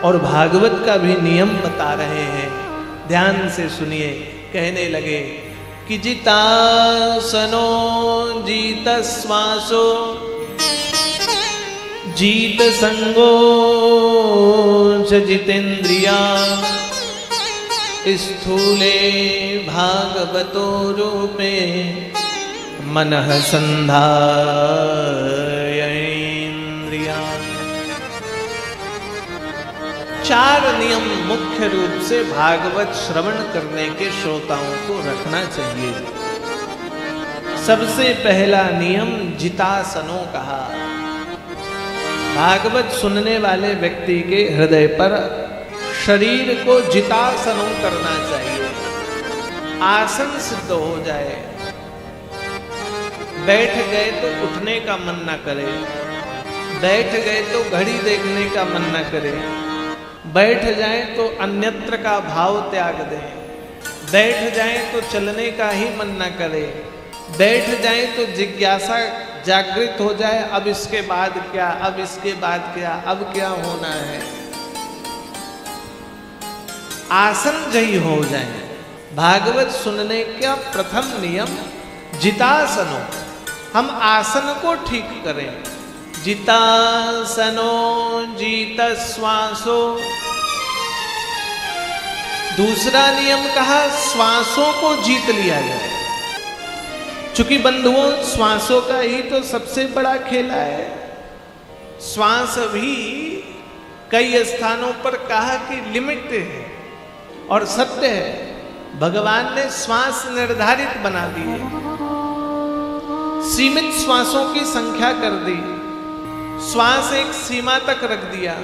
और भागवत का भी नियम बता रहे हैं। ध्यान से सुनिए। कहने लगे कि जितासनो जीत श्वासो जीत संगो च जितेन्द्रिया स्थूले भागवतो रूपे मनः संधाय इंद्रिया। चार नियम मुख्य रूप से भागवत श्रवण करने के श्रोताओं को रखना चाहिए। सबसे पहला नियम जितासनो कहा। भागवत सुनने वाले व्यक्ति के हृदय पर शरीर को जितासनों करना चाहिए। आसन सिद्ध हो जाए। बैठ गए तो उठने का मन न करे, बैठ गए तो घड़ी देखने का मन न करे, बैठ जाए तो अन्यत्र का भाव त्याग दें, बैठ जाए तो चलने का ही मन न करे, बैठ जाए तो जिज्ञासा जागृत हो जाए, अब इसके बाद क्या, अब इसके बाद क्या, अब क्या होना है। आसन जही हो जाए। भागवत सुनने का प्रथम नियम जितासनो। हम आसन को ठीक करें। जितासनो जीत श्वासो। दूसरा नियम कहा श्वासों को जीत लिया जाए। चूंकि बंधुओं श्वासों का ही तो सबसे बड़ा खेला है। श्वास भी कई स्थानों पर कहा कि लिमिट है और सत्य है। भगवान ने श्वास निर्धारित बना दी है। सीमित श्वासों की संख्या कर दी। श्वास एक सीमा तक रख दिया।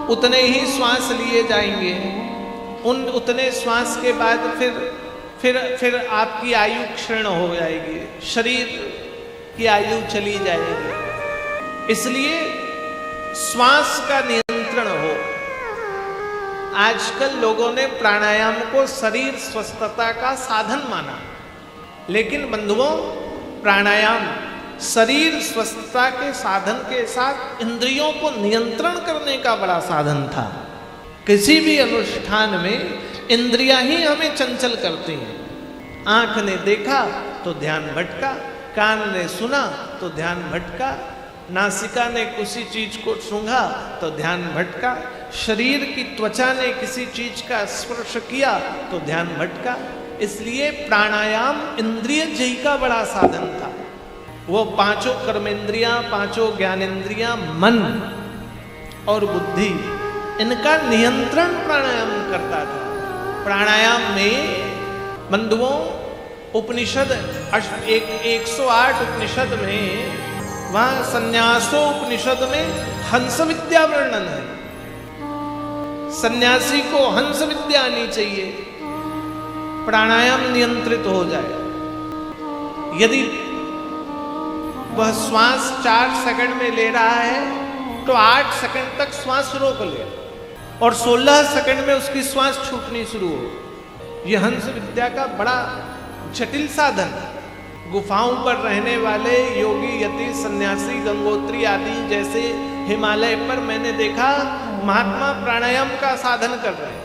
उतने ही श्वास लिए जाएंगे। उतने श्वास के बाद फिर आपकी आयु क्षीण हो जाएगी, शरीर की आयु चली जाएगी। इसलिए श्वास का नियंत्रण हो। आजकल लोगों ने प्राणायाम को शरीर स्वस्थता का साधन माना, लेकिन बंधुओं प्राणायाम शरीर स्वस्थता के साधन के साथ इंद्रियों को नियंत्रण करने का बड़ा साधन था। किसी भी अनुष्ठान में इंद्रियां ही हमें चंचल करती हैं। आंख ने देखा तो ध्यान भटका, कान ने सुना तो ध्यान भटका, नासिका ने किसी चीज को सूंघा तो ध्यान भटका, शरीर की त्वचा ने किसी चीज का स्पर्श किया तो ध्यान भटका। इसलिए प्राणायाम इंद्रिय जय का बड़ा साधन था। वो पांचों कर्मेंद्रियां, पांचों ज्ञानेंद्रियां, मन और बुद्धि, इनका नियंत्रण प्राणायाम करता था। प्राणायाम में बंधुओं उपनिषद 108 उपनिषद में, वहां संन्यासो उपनिषद में हंस विद्या वर्णन है। सन्यासी को हंस विद्या आनी चाहिए। प्राणायाम नियंत्रित हो जाए। यदि वह श्वास 4 सेकंड में ले रहा है तो 8 सेकंड तक श्वास रोक ले और 16 सेकंड में उसकी श्वास छूटनी शुरू हो। यह हंस विद्या का बड़ा जटिल साधन। गुफाओं पर रहने वाले योगी, यति, सन्यासी, गंगोत्री आदि जैसे हिमालय पर मैंने देखा महात्मा प्राणायाम का साधन कर रहे हैं।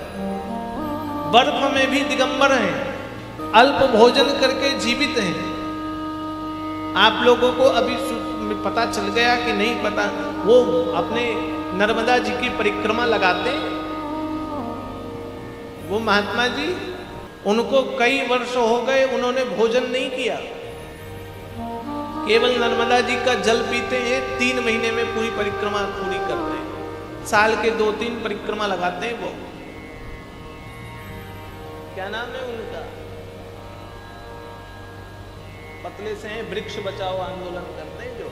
बर्फ में भी दिगंबर हैं, अल्प भोजन करके जीवित हैं। आप लोगों को अभी पता चल गया कि नहीं पता, वो अपने नर्मदा जी की परिक्रमा लगाते हैं। वो महात्मा जी, उनको कई वर्ष हो गए, उन्होंने भोजन नहीं किया, केवल नर्मदा जी का जल पीते हैं। 3 महीने में पूरी परिक्रमा पूरी करते हैं। साल के 2-3 परिक्रमा लगाते हैं। वो क्या नाम है उनका, पतले से हैं, वृक्ष बचाओ आंदोलन करते हैं जो,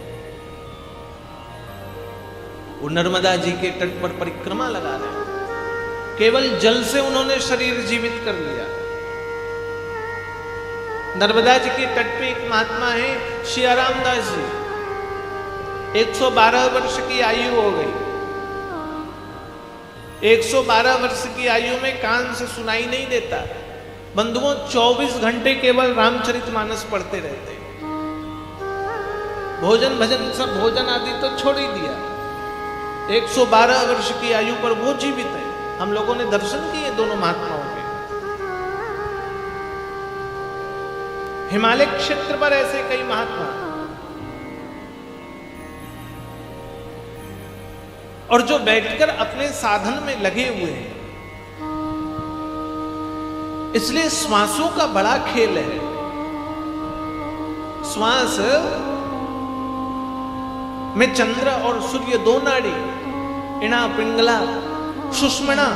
वो नर्मदा जी के तट पर परिक्रमा लगा रहे हैं। केवल जल से उन्होंने शरीर जीवित कर लिया। नर्मदा जी के तट पे एक महात्मा है सियाराम दास जी, 112 वर्ष की आयु हो गई। 112 वर्ष की आयु में कान से सुनाई नहीं देता। बंधुओं 24 घंटे केवल रामचरितमानस पढ़ते रहते। भोजन भजन सब, भोजन आदि तो छोड़ ही दिया। 112 वर्ष की आयु पर वो जीवित है। हम लोगों ने दर्शन किए दोनों महात्माओं के। हिमालय क्षेत्र पर ऐसे कई महात्मा, और जो बैठकर अपने साधन में लगे हुए हैं। इसलिए श्वासों का बड़ा खेल है। श्वास में चंद्र और सूर्य दो नाड़ी, इणा पिंगला सुषुम्ना।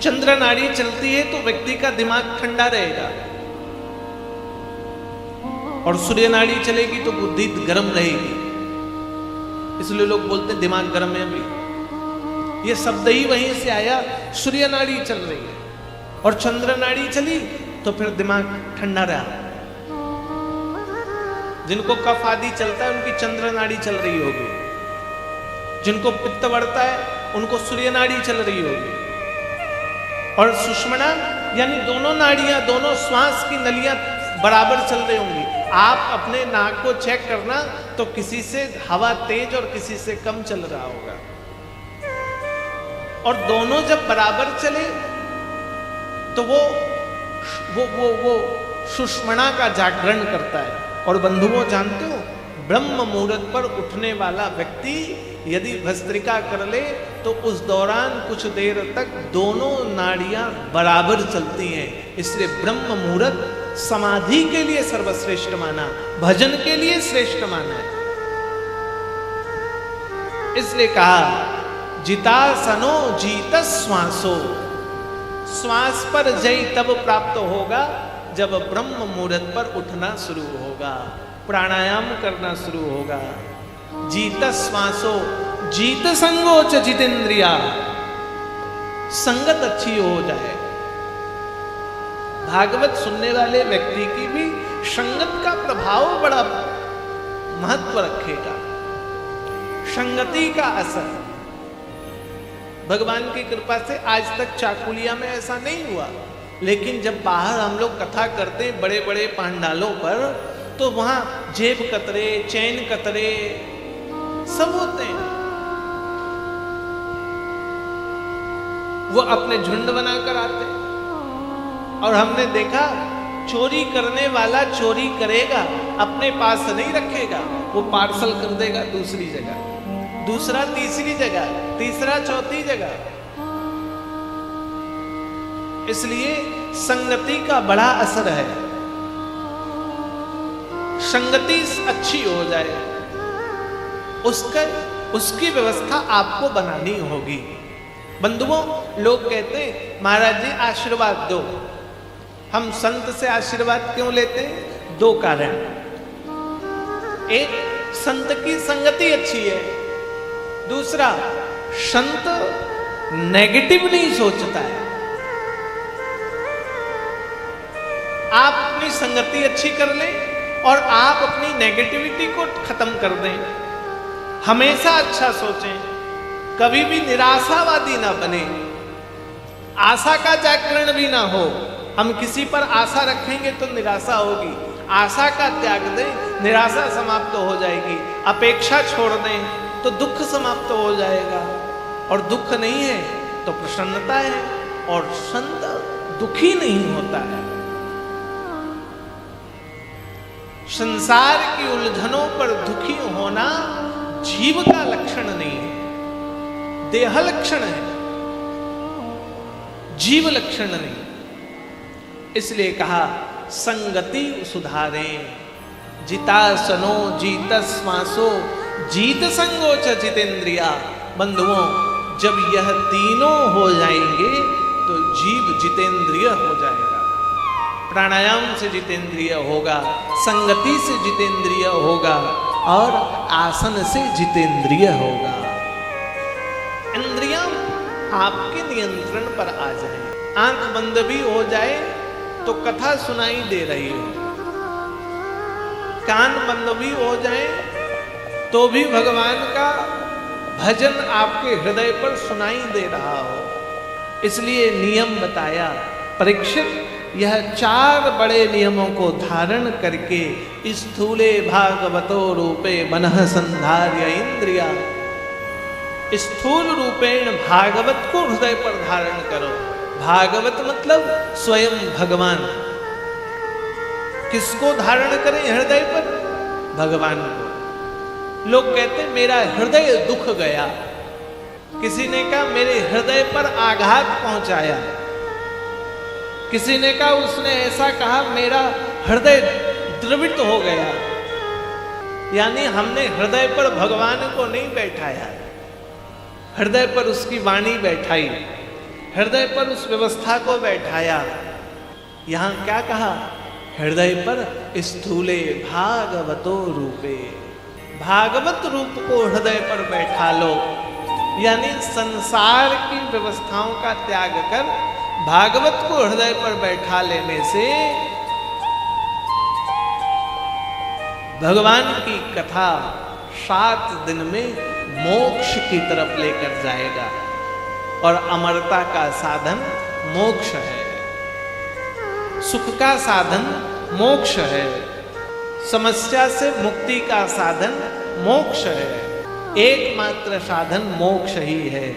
चंद्र नाड़ी चलती है तो व्यक्ति का दिमाग ठंडा रहेगा, और सूर्य नाड़ी चलेगी तो बुद्धि गर्म रहेगी। इसलिए लोग बोलते हैं दिमाग गर्म है अभी। ये शब्द ही वहीं से आया। सूर्य नाड़ी चल रही है और चंद्र नाड़ी चली तो फिर दिमाग ठंडा रहा। जिनको कफ आदि चलता है उनकी चंद्र नाड़ी चल रही होगी, जिनको पित्त बढ़ता है उनको सूर्य नाड़ी चल रही होगी। और सुषुम्ना यानी दोनों नाड़ियां, दोनों श्वास की नलियां बराबर चल रही होंगी। आप अपने नाक को चेक करना तो किसी से हवा तेज और किसी से कम चल रहा होगा, और दोनों जब बराबर चले तो वो सुषुम्ना का जागरण करता है। और बंधुओं जानते हो, ब्रह्म मुहूर्त पर उठने वाला व्यक्ति यदि भस्त्रिका कर ले तो उस दौरान कुछ देर तक दोनों नाड़ियां बराबर चलती हैं। इसलिए ब्रह्म मुहूर्त समाधि के लिए सर्वश्रेष्ठ माना, भजन के लिए श्रेष्ठ माना है। इसलिए कहा जितासनो जीत श्वासो, श्वास पर जय तब प्राप्त होगा जब ब्रह्म मुहूर्त पर उठना शुरू होगा, प्राणायाम करना शुरू होगा। जीत श्वासो जीत संगोच जितेंद्रिया, संगत अच्छी हो जाए। भागवत सुनने वाले व्यक्ति की भी संगत का प्रभाव बड़ा महत्व रखेगा, संगति का असर। भगवान की कृपा से आज तक चाकुलिया में ऐसा नहीं हुआ, लेकिन जब बाहर हम लोग कथा करते हैं बड़े बड़े पांडालों पर, तो वहां जेब कतरे, चैन कतरे सब होते हैं। वो अपने झुंड बनाकर आते हैं, और हमने देखा चोरी करने वाला चोरी करेगा, अपने पास नहीं रखेगा, वो पार्सल कर देगा दूसरी जगह, दूसरा तीसरी जगह, तीसरा चौथी जगह। इसलिए संगति का बड़ा असर है। संगति अच्छी हो जाए, उसकी व्यवस्था आपको बनानी होगी। बंधुओं, लोग कहते हैं महाराज जी आशीर्वाद दो। हम संत से आशीर्वाद क्यों लेते हैं? दो कारण। एक, संत की संगति अच्छी है। दूसरा, संत नेगेटिव नहीं सोचता है। आप अपनी संगति अच्छी कर लें और आप अपनी नेगेटिविटी को खत्म कर दें। हमेशा अच्छा सोचें, कभी भी निराशावादी ना बने, आशा का जागरण भी ना हो। हम किसी पर आशा रखेंगे तो निराशा होगी, आशा का त्याग दें, निराशा समाप्त हो जाएगी। अपेक्षा छोड़ दें तो दुख समाप्त हो जाएगा, और दुख नहीं है तो प्रसन्नता है, और संत दुखी नहीं होता है। संसार की उलझनों पर दुखी होना जीव का लक्षण नहीं है, देह लक्षण है, जीव लक्षण नहीं। इसलिए कहा संगति सुधारें। जितासनो जीत श्वासो जीत संगोच जितेंद्रिया। बंधुओं, जब यह तीनों हो जाएंगे तो जीव जितेंद्रिय हो जाएगा। प्राणायाम से जितेंद्रिय होगा, संगति से जितेंद्रिय होगा, और आसन से जितेंद्रिय होगा। इंद्रियां आपके नियंत्रण पर आ जाए। आंख बंद भी हो जाए तो कथा सुनाई दे रही हो, कान बंद भी हो जाए तो भी भगवान का भजन आपके हृदय पर सुनाई दे रहा हो। इसलिए नियम बताया, परीक्षित यह 4 बड़े नियमों को धारण करके स्थूले भागवतो रूपे मनः संधार्य इंद्रिया, स्थूल रूपेण भागवत को हृदय पर धारण करो। भागवत मतलब स्वयं भगवान। किसको धारण करें हृदय पर? भगवान को। लोग कहते मेरा हृदय दुख गया, किसी ने कहा मेरे हृदय पर आघात पहुंचाया, किसी ने कहा उसने ऐसा कहा मेरा हृदय द्रवित हो गया। यानी हमने हृदय पर भगवान को नहीं बैठाया, हृदय पर उसकी वाणी बैठाई, हृदय पर उस व्यवस्था को बैठाया। यहां क्या कहा? हृदय पर स्थूले भागवतो रूपे, भागवत रूप को हृदय पर बैठा लो। यानी संसार की व्यवस्थाओं का त्याग कर भागवत को हृदय पर बैठा लेने से भगवान की कथा 7 दिन में मोक्ष की तरफ लेकर जाएगा। और अमरता का साधन मोक्ष है, सुख का साधन मोक्ष है, समस्या से मुक्ति का साधन मोक्ष है। एकमात्र साधन मोक्ष ही है।